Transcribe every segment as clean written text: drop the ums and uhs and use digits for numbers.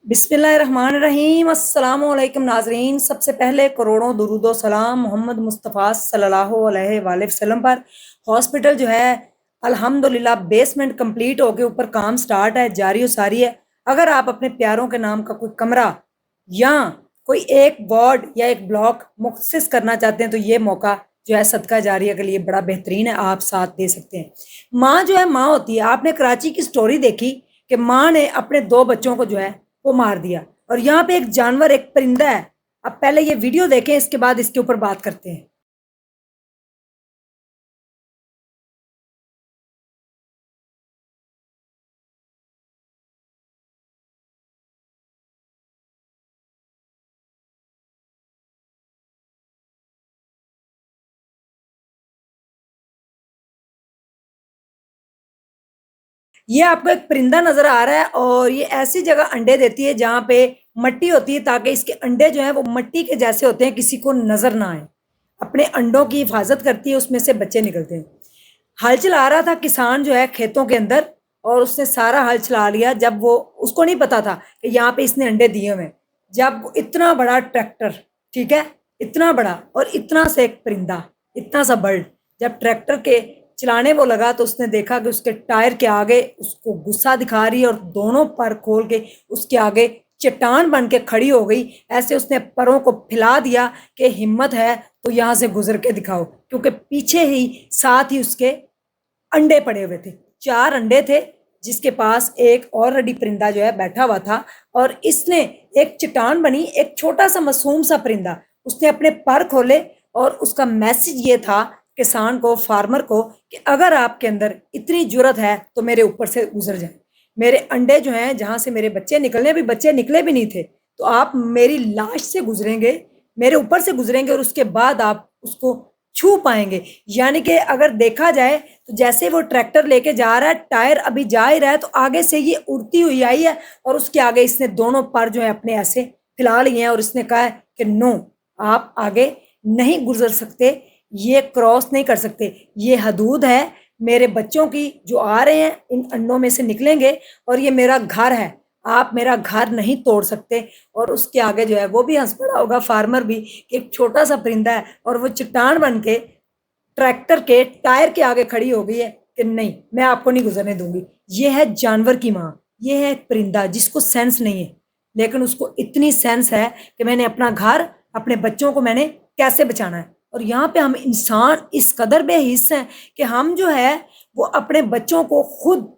बिस्मिल्लाहिर्रहमानिर्रहीम। अस्सलाम वालेकुम नाजरीन। सबसे पहले करोड़ों दुरूद व सलाम मोहम्मद मुस्तफ़ा सल्लल्लाहु अलैहि वसल्लम पर। हॉस्पिटल जो है अल्हम्दुलिल्लाह बेसमेंट कंप्लीट होके ऊपर काम स्टार्ट है, जारी सारी है। अगर आप अपने प्यारों के नाम का कोई कमरा या कोई एक वार्ड या एक ब्लॉक मुख्तसिस करना चाहते हैं तो ये मौका जो है सदका जारिया के लिए बड़ा बेहतरीन है, आप साथ दे सकते हैं। माँ जो है माँ होती है। आपने कराची की स्टोरी देखी कि माँ ने अपने दो बच्चों को जो है वो मार दिया, और यहाँ पे एक जानवर, एक परिंदा है। अब पहले ये वीडियो देखें, इसके बाद इसके ऊपर बात करते हैं। ये आपको एक परिंदा नजर आ रहा है, और ये ऐसी जगह अंडे देती है जहाँ पे मट्टी होती है, ताकि इसके अंडे जो है वो मट्टी के जैसे होते हैं, किसी को नजर ना आए। अपने अंडों की हिफाजत करती है, उसमें से बच्चे निकलते हैं। हल चला रहा था किसान जो है खेतों के अंदर, और उसने सारा हल चला लिया। जब वो, उसको नहीं पता था कि यहाँ पे इसने अंडे दिए हुए। जब इतना बड़ा ट्रैक्टर, ठीक है, इतना बड़ा और इतना से एक परिंदा, इतना सा बर्ड, जब ट्रैक्टर के चलाने वो लगा तो उसने देखा कि उसके टायर के आगे उसको गुस्सा दिखा रही है, और दोनों पर खोल के उसके आगे चट्टान बन के खड़ी हो गई। ऐसे उसने परों को फैला दिया कि हिम्मत है तो यहाँ से गुजर के दिखाओ, क्योंकि पीछे ही साथ ही उसके अंडे पड़े हुए थे। चार अंडे थे, जिसके पास एक ऑलरेडी परिंदा जो है बैठा हुआ था। और इसने, एक चट्टान बनी, एक छोटा सा मासूम सा परिंदा, उसने अपने पर खोले, और उसका मैसेज ये था किसान को, फार्मर को, कि अगर आपके अंदर इतनी जरूरत है तो मेरे ऊपर से गुजर जाए। मेरे अंडे जो हैं, जहां से मेरे बच्चे निकलने, भी बच्चे निकले भी नहीं थे, तो आप मेरी लाश से गुजरेंगे, मेरे ऊपर से गुजरेंगे, और उसके बाद आप उसको छू पाएंगे। यानी कि अगर देखा जाए तो जैसे वो ट्रैक्टर लेके जा रहा है, टायर अभी जा ही रहा है, तो आगे से ये उड़ती हुई आई है, और उसके आगे इसने दोनों पर जो है अपने ऐसे फैला लिए हैं, और इसने कहा है कि नो, आप आगे नहीं गुजर सकते, ये क्रॉस नहीं कर सकते, ये हदूद है मेरे बच्चों की, जो आ रहे हैं इन अंडों में से निकलेंगे, और ये मेरा घर है, आप मेरा घर नहीं तोड़ सकते। और उसके आगे जो है वो भी हंस पड़ा होगा, फार्मर भी, कि एक छोटा सा परिंदा है और वो चट्टान बन के ट्रैक्टर के टायर के आगे खड़ी हो गई है कि नहीं, मैं आपको नहीं गुजरने दूंगी। ये है जानवर की माँ, ये है एक परिंदा जिसको सेंस नहीं है, लेकिन उसको इतनी सेंस है कि मैंने अपना घर, अपने बच्चों को मैंने कैसे बचाना है। और यहाँ पे हम इंसान इस कदर बेहिस हैं कि हम जो है वो अपने बच्चों को खुद,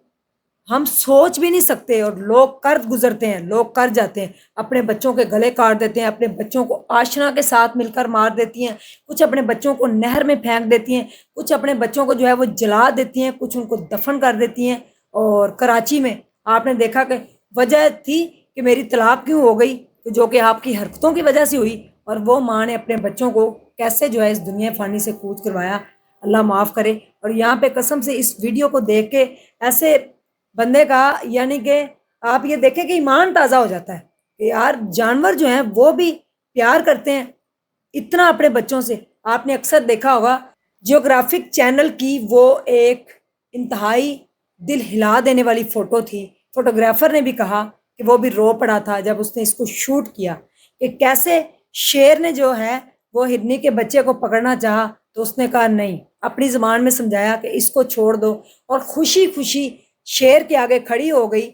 हम सोच भी नहीं सकते, और लोग कर गुजरते हैं, लोग कर जाते हैं, अपने बच्चों के गले काट देते हैं, अपने बच्चों को आशना के साथ मिलकर मार देती हैं, कुछ अपने बच्चों को नहर में फेंक देती हैं, कुछ अपने बच्चों को जो है वो जला देती हैं, कुछ उनको दफन कर देती हैं। और कराची में आपने देखा कि वजह थी कि मेरी तलाक क्यों हो गई, जो कि आपकी हरकतों की वजह से हुई, और वो माँ ने अपने बच्चों को कैसे जो है इस दुनिया फानी से कूच करवाया, अल्लाह माफ़ करे। और यहाँ पे कसम से इस वीडियो को देख के ऐसे बंदे का, यानी कि आप ये देखें कि ईमान ताज़ा हो जाता है कि यार जानवर जो हैं वो भी प्यार करते हैं इतना अपने बच्चों से। आपने अक्सर देखा होगा, जियोग्राफिक चैनल की वो एक इंतहाई दिल हिला देने वाली फ़ोटो थी। फोटोग्राफर ने भी कहा कि वो भी रो पड़ा था जब उसने इसको शूट किया, कि कैसे शेर ने जो है वो हिरनी के बच्चे को पकड़ना चाहा, तो उसने कहा नहीं, अपनी ज़बान में समझाया कि इसको छोड़ दो, और खुशी खुशी शेर के आगे खड़ी हो गई।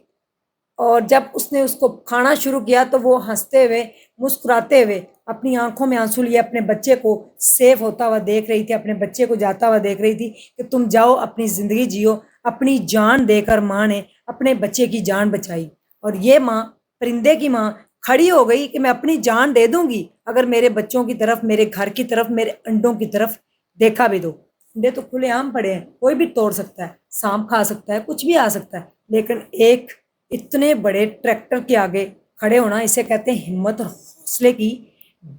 और जब उसने उसको खाना शुरू किया तो वो हंसते हुए, मुस्कुराते हुए, अपनी आंखों में आंसू लिए अपने बच्चे को सेफ होता हुआ देख रही थी, अपने बच्चे को जाता हुआ देख रही थी कि तुम जाओ अपनी ज़िंदगी जियो। अपनी जान देकर माँ ने अपने बच्चे की जान बचाई, और ये माँ, परिंदे की माँ, खड़ी हो गई कि मैं अपनी जान दे दूंगी अगर मेरे बच्चों की तरफ, मेरे घर की तरफ, मेरे अंडों की तरफ देखा भी दो। अंडे तो खुले आम पड़े हैं, कोई भी तोड़ सकता है, सांप खा सकता है, कुछ भी आ सकता है, लेकिन एक इतने बड़े ट्रैक्टर के आगे खड़े होना, इसे कहते हैं हिम्मत और हौसले की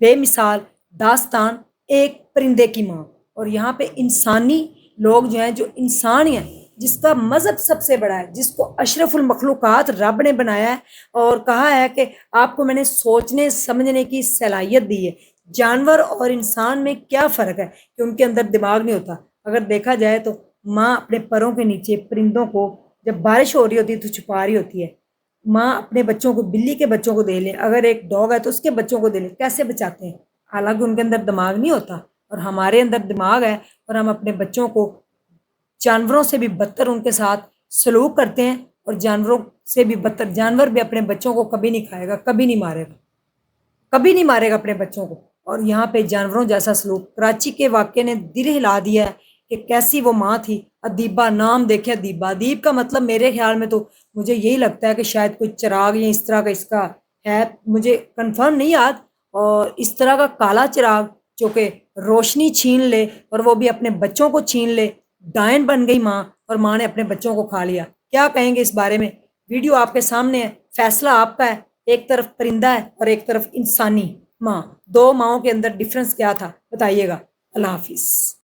बेमिसाल दास्तान, एक परिंदे की माँ। और यहाँ पे इंसानी लोग जो हैं, जो इंसान हैं, जिसका मजहब सबसे बड़ा है, जिसको अशरफुल मखलूकात रब ने बनाया है, और कहा है कि आपको मैंने सोचने समझने की सलाहियत दी है। जानवर और इंसान में क्या फ़र्क है कि उनके अंदर दिमाग नहीं होता। अगर देखा जाए तो माँ अपने परों के नीचे परिंदों को, जब बारिश हो रही होती है तो छुपा रही होती है, ماں اپنے بچوں کو، بلی کے بچوں کو دے لے، اگر ایک ڈاگ ہے تو اس کے بچوں کو دے لے، کیسے بچاتے ہیں؟ حالانکہ ان کے اندر دماغ نہیں ہوتا اور ہمارے اندر دماغ ہے، اور ہم اپنے بچوں کو جانوروں سے بھی بدتر ان کے ساتھ سلوک کرتے ہیں، اور جانوروں سے بھی بدتر، جانور بھی اپنے بچوں کو کبھی نہیں کھائے گا، کبھی نہیں مارے گا، کبھی نہیں مارے گا اپنے بچوں کو۔ اور یہاں پہ جانوروں جیسا سلوک، کراچی کے واقعے نے دل ہلا دیا ہے کہ کیسی وہ ماں تھی۔ ادیبہ، نام دیکھے ادیبہ، ادیب کا مطلب میرے خیال میں تو مجھے یہی لگتا ہے کہ شاید کوئی چراغ یا اس طرح کا اس کا ہے، مجھے کنفرم نہیں یاد، اور اس طرح کا کالا چراغ جو کہ روشنی چھین لے اور وہ بھی اپنے بچوں کو چھین لے۔ ڈائن بن گئی ماں، اور ماں نے اپنے بچوں کو کھا لیا۔ کیا کہیں گے اس بارے میں؟ ویڈیو آپ کے سامنے ہے، فیصلہ آپ کا ہے۔ ایک طرف پرندہ ہے اور ایک طرف انسانی ماں، دو ماؤں کے اندر ڈفرنس کیا تھا بتائیے گا۔ اللہ حافظ۔